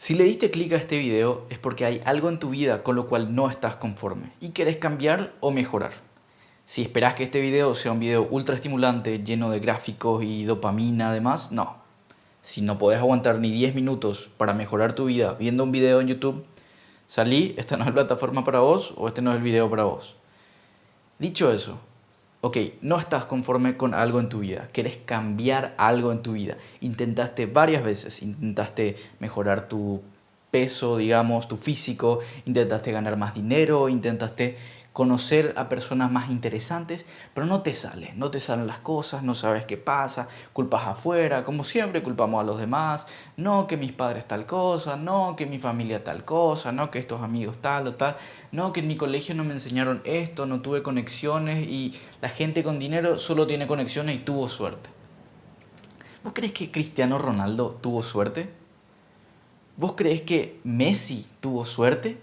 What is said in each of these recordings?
Si le diste clic a este video es porque hay algo en tu vida con lo cual no estás conforme y querés cambiar o mejorar. Si esperás que este video sea un video ultra estimulante, lleno de gráficos y dopamina además, no. Si no podés aguantar ni 10 minutos para mejorar tu vida viendo un video en YouTube, salí, esta no es la plataforma para vos o este no es el video para vos. Dicho eso, ok, no estás conforme con algo en tu vida, querés cambiar algo en tu vida. Intentaste varias veces, intentaste mejorar tu peso, digamos, tu físico, intentaste ganar más dinero, intentaste conocer a personas más interesantes, pero no te salen las cosas, no sabes qué pasa, culpas afuera, como siempre culpamos a los demás, no que mis padres tal cosa, no que mi familia tal cosa, no que estos amigos tal o tal, no que en mi colegio no me enseñaron esto, no tuve conexiones y la gente con dinero solo tiene conexiones y tuvo suerte. ¿Vos crees que Cristiano Ronaldo tuvo suerte? ¿Vos creés que Messi tuvo suerte?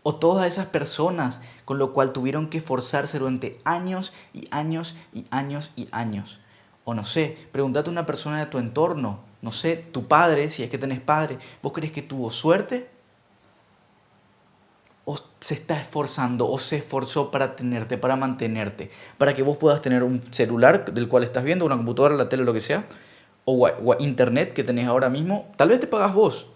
¿O todas esas personas con lo cual tuvieron que esforzarse durante años y años y años y años? O no sé, pregúntate a una persona de tu entorno, no sé, tu padre, si es que tenés padre, ¿vos crees que tuvo suerte? ¿O se está esforzando o se esforzó para tenerte, para mantenerte, para que vos puedas tener un celular del cual estás viendo, una computadora, la tele, lo que sea, o internet que tenés ahora mismo? Tal vez te pagas vos,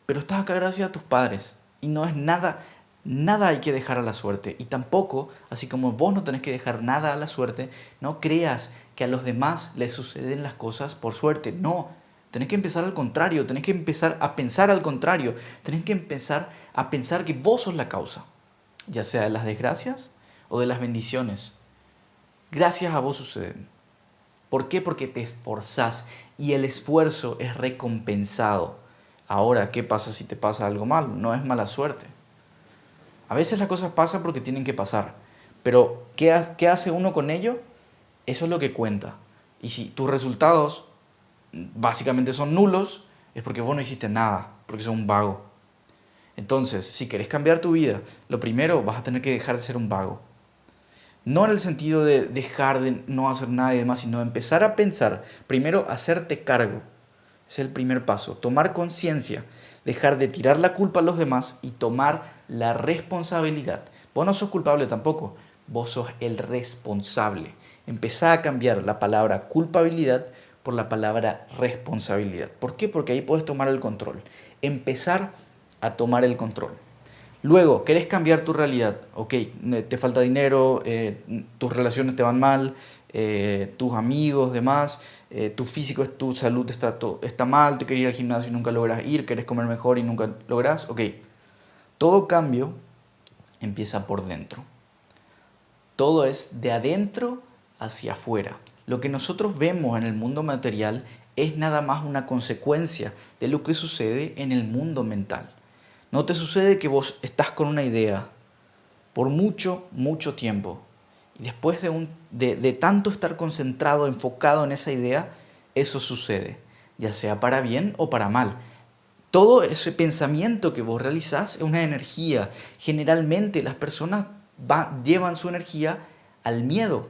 pero estás acá gracias a tus padres. Y no es nada, nada hay que dejar a la suerte. Y tampoco, así como vos no tenés que dejar nada a la suerte, no creas que a los demás les suceden las cosas por suerte. No, tenés que empezar al contrario, tenés que empezar a pensar al contrario. Tenés que empezar a pensar que vos sos la causa, ya sea de las desgracias o de las bendiciones. Gracias a vos suceden. ¿Por qué? Porque te esforzás y el esfuerzo es recompensado. Ahora, ¿qué pasa si te pasa algo malo? No es mala suerte. A veces las cosas pasan porque tienen que pasar. Pero, ¿qué hace uno con ello? Eso es lo que cuenta. Y si tus resultados básicamente son nulos, es porque vos no hiciste nada, porque sos un vago. Entonces, si querés cambiar tu vida, lo primero vas a tener que dejar de ser un vago. No en el sentido de dejar de no hacer nada y demás, sino empezar a pensar, primero hacerte cargo. Es el primer paso, tomar conciencia, dejar de tirar la culpa a los demás y tomar la responsabilidad. Vos no sos culpable tampoco, vos sos el responsable. Empezá a cambiar la palabra culpabilidad por la palabra responsabilidad. ¿Por qué? Porque ahí puedes tomar el control. Empezar a tomar el control. Luego, ¿querés cambiar tu realidad? Ok, te falta dinero, tus relaciones te van mal, tus amigos, demás, tu físico, tu salud está mal, te querés ir al gimnasio y nunca logras ir, querés comer mejor y nunca logras. Ok, todo cambio empieza por dentro. Todo es de adentro hacia afuera. Lo que nosotros vemos en el mundo material es nada más una consecuencia de lo que sucede en el mundo mental. ¿No te sucede que vos estás con una idea por mucho, mucho tiempo y después de tanto estar concentrado, enfocado en esa idea, eso sucede, ya sea para bien o para mal? Todo ese pensamiento que vos realizás es una energía. Generalmente las personas llevan su energía al miedo.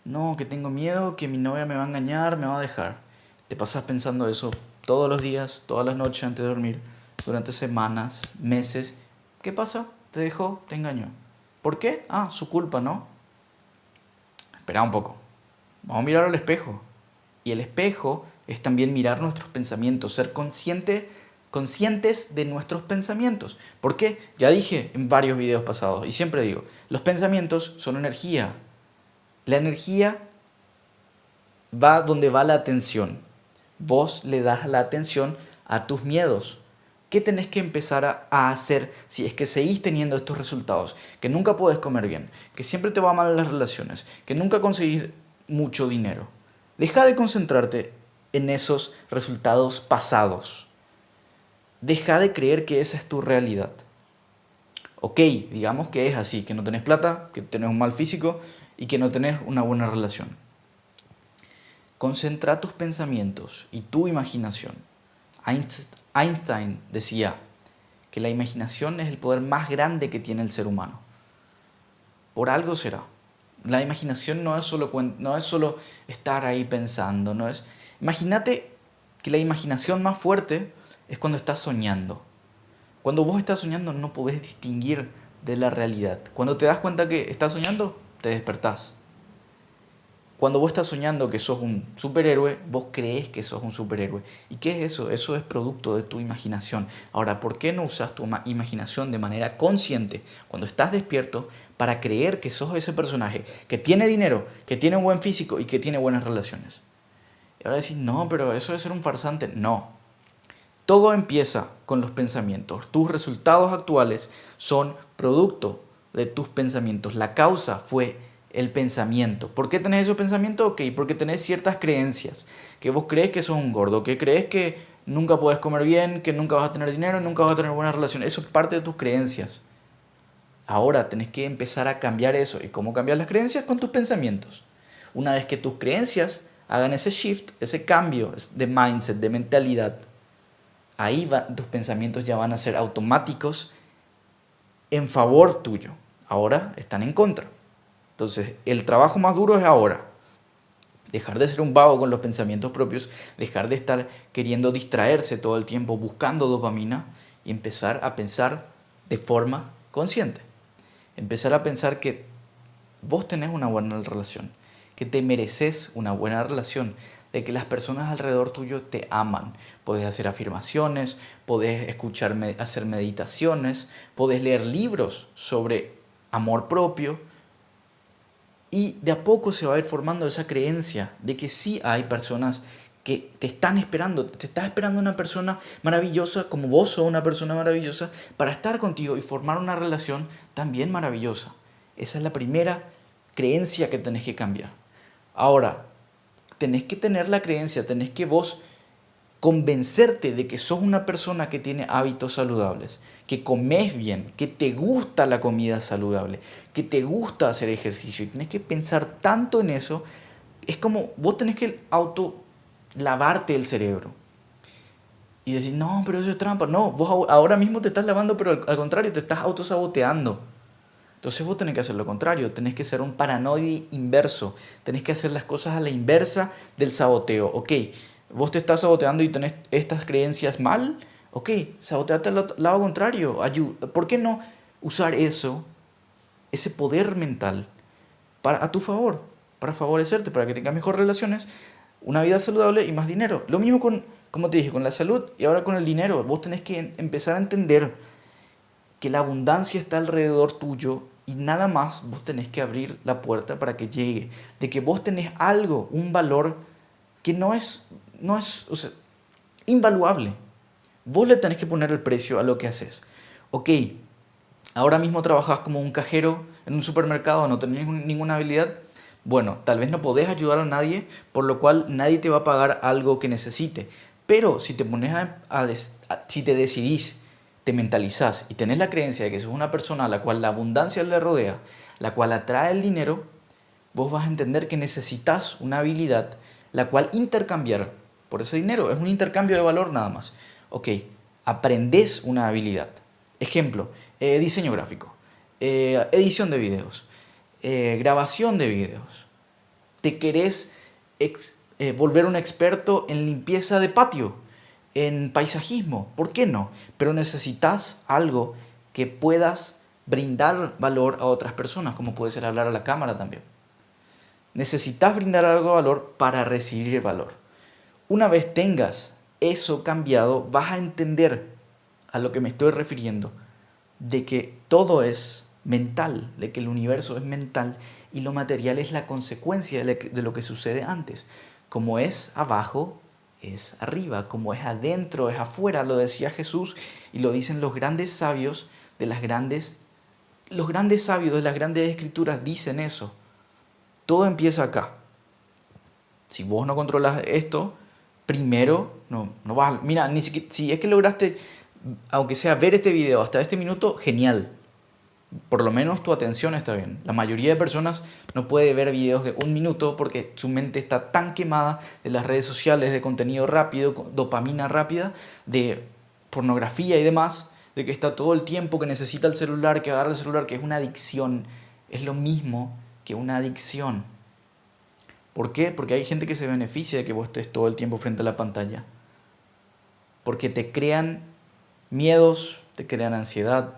No, que tengo miedo, que mi novia me va a engañar, me va a dejar. Te pasas pensando eso todos los días, todas las noches antes de dormir, durante semanas, meses. ¿Qué pasa? Te dejó, te engañó. ¿Por qué? Ah, su culpa, ¿no? Espera un poco. Vamos a mirar al espejo. Y el espejo es también mirar nuestros pensamientos, ser conscientes de nuestros pensamientos. ¿Por qué? Ya dije en varios videos pasados y siempre digo, los pensamientos son energía. La energía va donde va la atención. Vos le das la atención a tus miedos. ¿Qué tenés que empezar a hacer si es que seguís teniendo estos resultados? Que nunca podés comer bien, que siempre te va mal en las relaciones, que nunca conseguís mucho dinero. Deja de concentrarte en esos resultados pasados. Deja de creer que esa es tu realidad. Ok, digamos que es así, que no tenés plata, que tenés un mal físico y que no tenés una buena relación. Concentra tus pensamientos y tu imaginación. Einstein decía que la imaginación es el poder más grande que tiene el ser humano. Por algo será. La imaginación no es solo estar ahí pensando. Imagínate que la imaginación más fuerte es cuando estás soñando. Cuando vos estás soñando no podés distinguir de la realidad. Cuando te das cuenta que estás soñando, te despertás. Cuando vos estás soñando que sos un superhéroe, vos creés que sos un superhéroe. ¿Y qué es eso? Eso es producto de tu imaginación. Ahora, ¿por qué no usas tu imaginación de manera consciente cuando estás despierto para creer que sos ese personaje que tiene dinero, que tiene un buen físico y que tiene buenas relaciones? Y ahora decís, no, pero eso es ser un farsante. No. Todo empieza con los pensamientos. Tus resultados actuales son producto de tus pensamientos. La causa fue el pensamiento. ¿Por qué tenés esos pensamientos? Ok, porque tenés ciertas creencias. Que vos crees que sos un gordo, que crees que nunca podés comer bien, que nunca vas a tener dinero, nunca vas a tener buenas relaciones. Eso es parte de tus creencias. Ahora tenés que empezar a cambiar eso. ¿Y cómo cambiar las creencias? Con tus pensamientos. Una vez que tus creencias hagan ese shift, ese cambio de mindset, de mentalidad, ahí tus pensamientos ya van a ser automáticos en favor tuyo. Ahora están en contra. Entonces, el trabajo más duro es ahora. Dejar de ser un vago con los pensamientos propios, dejar de estar queriendo distraerse todo el tiempo buscando dopamina y empezar a pensar de forma consciente. Empezar a pensar que vos tenés una buena relación, que te mereces una buena relación, de que las personas alrededor tuyo te aman. Podés hacer afirmaciones, podés escuchar, hacer meditaciones, podés leer libros sobre amor propio y de a poco se va a ir formando esa creencia de que sí hay personas que te están esperando, te está esperando una persona maravillosa como vos sos una persona maravillosa para estar contigo y formar una relación también maravillosa. Esa es la primera creencia que tenés que cambiar. Ahora, tenés que tener la creencia, tenés que vos convencerte de que sos una persona que tiene hábitos saludables, que comes bien, que te gusta la comida saludable, que te gusta hacer ejercicio y tenés que pensar tanto en eso. Es como vos tenés que auto lavarte el cerebro y decir, no, pero eso es trampa. No, vos ahora mismo te estás lavando, pero al contrario, te estás autosaboteando. Entonces vos tenés que hacer lo contrario, tenés que ser un paranoide inverso, tenés que hacer las cosas a la inversa del saboteo. Ok, vos te estás saboteando y tenés estas creencias mal, ok, saboteate al lado contrario. ¿Por qué no usar eso, ese poder mental, a tu favor, para favorecerte, para que tengas mejores relaciones, una vida saludable y más dinero? Lo mismo con, como te dije, con la salud y ahora con el dinero. Vos tenés que empezar a entender que la abundancia está alrededor tuyo y nada más vos tenés que abrir la puerta para que llegue. De que vos tenés algo, un valor que no es o sea, invaluable. Vos le tenés que poner el precio a lo que haces. Ok, ahora mismo trabajás como un cajero en un supermercado, no tenés ninguna habilidad. Bueno, tal vez no podés ayudar a nadie, por lo cual nadie te va a pagar algo que necesite. Pero si te pones si te decidís, te mentalizás y tenés la creencia de que sos una persona a la cual la abundancia le rodea, la cual atrae el dinero, vos vas a entender que necesitas una habilidad la cual intercambiar por ese dinero. Es un intercambio de valor nada más. Ok, aprendés una habilidad. Ejemplo, diseño gráfico, edición de videos, grabación de videos. Te querés volver un experto en limpieza de patio, en paisajismo, ¿por qué no? Pero necesitas algo que puedas brindar valor a otras personas, como puede ser hablar a la cámara también. Necesitas brindar algo de valor para recibir valor. Una vez tengas eso cambiado, vas a entender a lo que me estoy refiriendo, de que todo es mental, de que el universo es mental y lo material es la consecuencia de lo que sucede antes. Como es abajo, es arriba, como es adentro, es afuera, lo decía Jesús y lo dicen los grandes sabios los grandes sabios de las grandes escrituras dicen eso. Todo empieza acá. Si vos no controlas esto, primero no vas a... Mira, ni siquiera, si es que lograste, aunque sea ver este video hasta este minuto, genial. Por lo menos tu atención está bien. La mayoría de personas no puede ver videos de un minuto porque su mente está tan quemada de las redes sociales, de contenido rápido, dopamina rápida, de pornografía y demás, de que está todo el tiempo que necesita el celular, que agarra el celular, que es una adicción. Es lo mismo que una adicción. ¿Por qué? Porque hay gente que se beneficia de que vos estés todo el tiempo frente a la pantalla. porque te crean miedos, te crean ansiedad,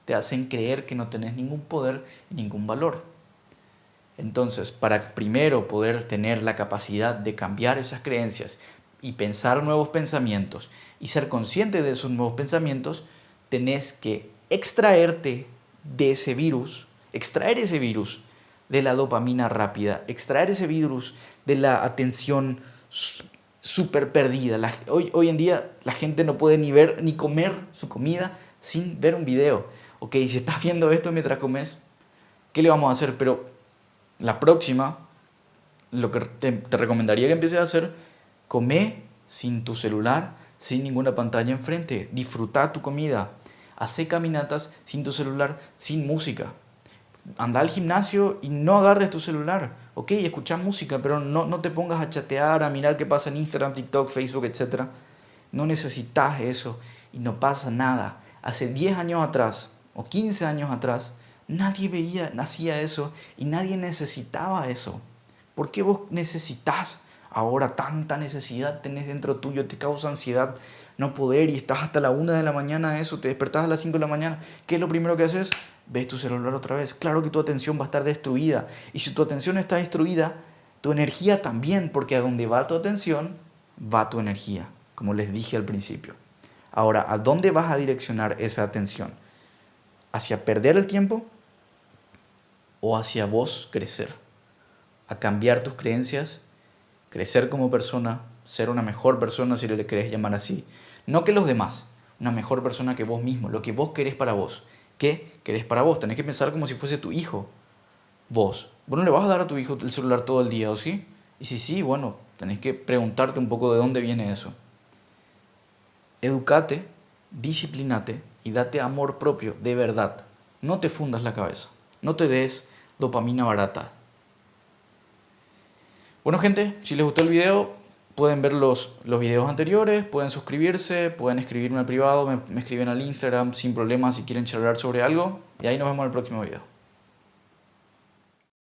te hacen creer que no tenés ningún poder y ningún valor. Entonces, para primero poder tener la capacidad de cambiar esas creencias y pensar nuevos pensamientos y ser consciente de esos nuevos pensamientos, tenés que extraerte de ese virus, extraer ese virus de la dopamina rápida, extraer ese virus de la atención súper perdida. Hoy en día la gente no puede ni ver ni comer su comida sin ver un video. Ok, si estás viendo esto mientras comes, ¿qué le vamos a hacer? Pero la próxima, lo que te recomendaría que empieces a hacer, come sin tu celular, sin ninguna pantalla enfrente. Disfruta tu comida. Hace caminatas sin tu celular, sin música. Anda al gimnasio y no agarres tu celular. Ok, escucha música, pero no te pongas a chatear, a mirar qué pasa en Instagram, TikTok, Facebook, etc. No necesitas eso y no pasa nada. Hace 10 años atrás o 15 años atrás, nadie hacía eso y nadie necesitaba eso. ¿Por qué vos necesitas ahora tanta necesidad tenés dentro tuyo? Te causa ansiedad no poder y estás hasta la 1 de la mañana eso, te despertás a las 5 de la mañana. ¿Qué es lo primero que haces? Ves tu celular otra vez. Claro que tu atención va a estar destruida. Y si tu atención está destruida, tu energía también, porque a donde va tu atención, va tu energía, como les dije al principio. Ahora, ¿a dónde vas a direccionar esa atención? ¿Hacia perder el tiempo o hacia vos crecer? A cambiar tus creencias, crecer como persona, ser una mejor persona si le querés llamar así. No que los demás, una mejor persona que vos mismo, lo que vos querés para vos. ¿Qué querés para vos? Tenés que pensar como si fuese tu hijo. Vos no le vas a dar a tu hijo el celular todo el día, ¿o sí? Y si sí, bueno, tenés que preguntarte un poco de dónde viene eso. Educate, disciplinate y date amor propio, de verdad. No te fundas la cabeza, no te des dopamina barata. Bueno, gente, si les gustó el video, pueden ver los videos anteriores, pueden suscribirse, pueden escribirme al privado, me escriben al Instagram sin problema si quieren charlar sobre algo. Y ahí nos vemos en el próximo video.